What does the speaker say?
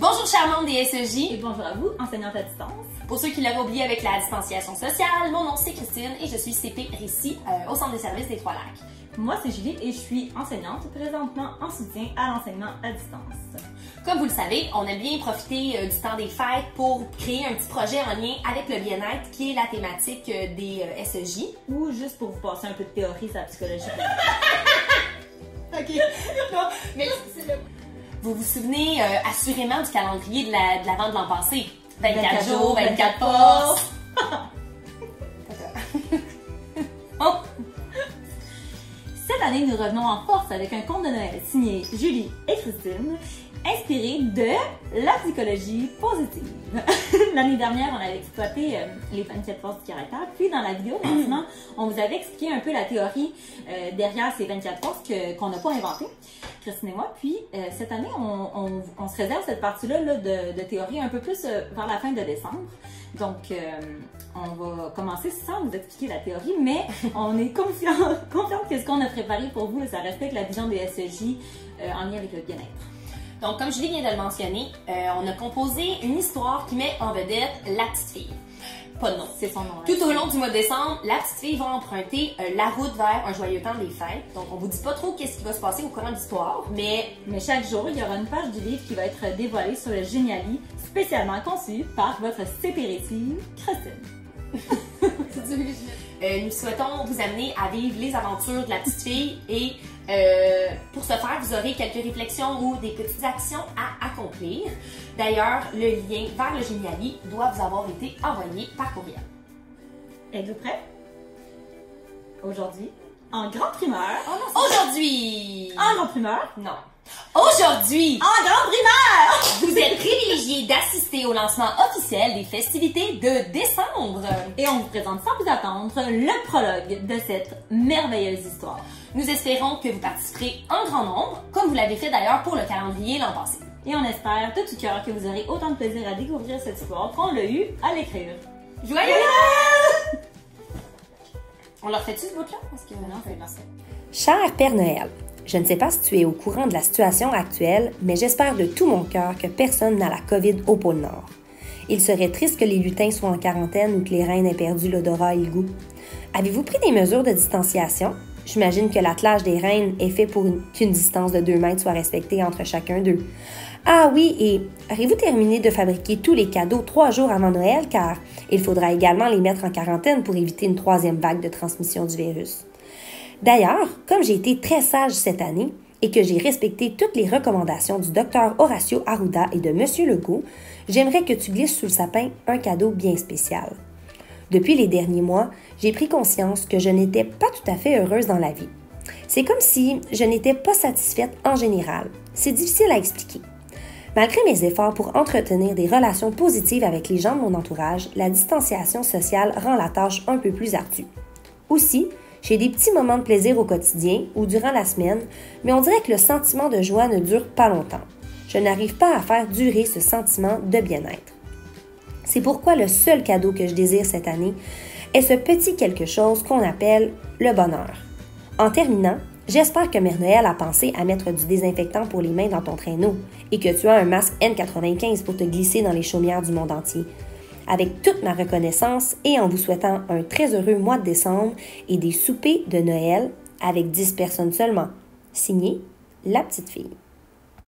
Bonjour chers membres des SEJ. Et bonjour à vous, enseignante à distance. Pour ceux qui l'auraient oublié avec la distanciation sociale, mon nom c'est Christine et je suis CP Récit au Centre de services des Trois-Lacs. Moi c'est Julie et je suis enseignante présentement en soutien à l'enseignement à distance. Comme vous le savez, on aime bien profiter du temps des fêtes pour créer un petit projet en lien avec le bien-être qui est la thématique des SEJ. Ou juste pour vous passer un peu de théorie sur la psychologie. Ok, non, mais c'est le... Vous vous souvenez assurément du calendrier de l'avant de l'an passé. 24 jours, 24 postes. Oh. Cette année, nous revenons en force avec un conte de Noël signé Julie et Christine, inspiré de la psychologie positive. L'année dernière, on avait exploité les 24 forces du caractère, puis dans la vidéo de lancement, on vous avait expliqué un peu la théorie derrière ces 24 forces qu'on n'a pas inventées, Christine et moi. Puis cette année, on se réserve cette partie-là de théorie un peu plus vers la fin de décembre. Donc, on va commencer sans vous expliquer la théorie, mais on est confiant que ce qu'on a préparé pour vous, ça respecte la vision des SEJ en lien avec le bien-être. Donc, comme Julie vient de le mentionner, on a composé une histoire qui met en vedette la petite fille. Pas de nom. C'est son nom. Tout au long du mois de décembre, la petite fille va emprunter la route vers un joyeux temps des fêtes. Donc, on vous dit pas trop qu'est-ce qui va se passer au courant de l'histoire, mais chaque jour, il y aura une page du livre qui va être dévoilée sur le Géniali, spécialement conçu par votre CP-Récit, Christine. Nous souhaitons vous amener à vivre les aventures de la petite fille et pour ce faire, vous aurez quelques réflexions ou des petites actions à accomplir. D'ailleurs, le lien vers le Géniali doit vous avoir été envoyé par courriel. Êtes-vous prêts? Aujourd'hui, en grande primeur. Aujourd'hui! En grande primeur? Non. Aujourd'hui! En grande primeur! Vous êtes privilégié d'assister au lancement officiel des festivités de décembre. Et on vous présente sans plus attendre le prologue de cette merveilleuse histoire. Nous espérons que vous participerez en grand nombre, comme vous l'avez fait d'ailleurs pour le calendrier l'an passé. Et on espère de tout cœur que vous aurez autant de plaisir à découvrir cette histoire qu'on l'a eu à l'écrire. Joyeux Noël! On leur fait-tu ce bout-là? Parce que non, c'est parfait. Cher Père Noël, je ne sais pas si tu es au courant de la situation actuelle, mais j'espère de tout mon cœur que personne n'a la COVID au pôle Nord. Il serait triste que les lutins soient en quarantaine ou que les reines aient perdu l'odorat et le goût. Avez-vous pris des mesures de distanciation? J'imagine que l'attelage des reines est fait pour qu'une distance de 2 mètres soit respectée entre chacun d'eux. Ah oui, et aurez-vous terminé de fabriquer tous les cadeaux 3 jours avant Noël, car il faudra également les mettre en quarantaine pour éviter une 3e vague de transmission du virus. D'ailleurs, comme j'ai été très sage cette année et que j'ai respecté toutes les recommandations du Dr Horacio Arruda et de M. Legault, j'aimerais que tu glisses sous le sapin un cadeau bien spécial. Depuis les derniers mois, j'ai pris conscience que je n'étais pas tout à fait heureuse dans la vie. C'est comme si je n'étais pas satisfaite en général. C'est difficile à expliquer. Malgré mes efforts pour entretenir des relations positives avec les gens de mon entourage, la distanciation sociale rend la tâche un peu plus ardue. Aussi, j'ai des petits moments de plaisir au quotidien ou durant la semaine, mais on dirait que le sentiment de joie ne dure pas longtemps. Je n'arrive pas à faire durer ce sentiment de bien-être. C'est pourquoi le seul cadeau que je désire cette année est ce petit quelque chose qu'on appelle le bonheur. En terminant, j'espère que Mère Noël a pensé à mettre du désinfectant pour les mains dans ton traîneau et que tu as un masque N95 pour te glisser dans les chaumières du monde entier. Avec toute ma reconnaissance et en vous souhaitant un très heureux mois de décembre et des soupers de Noël avec 10 personnes seulement. Signé, la petite fille.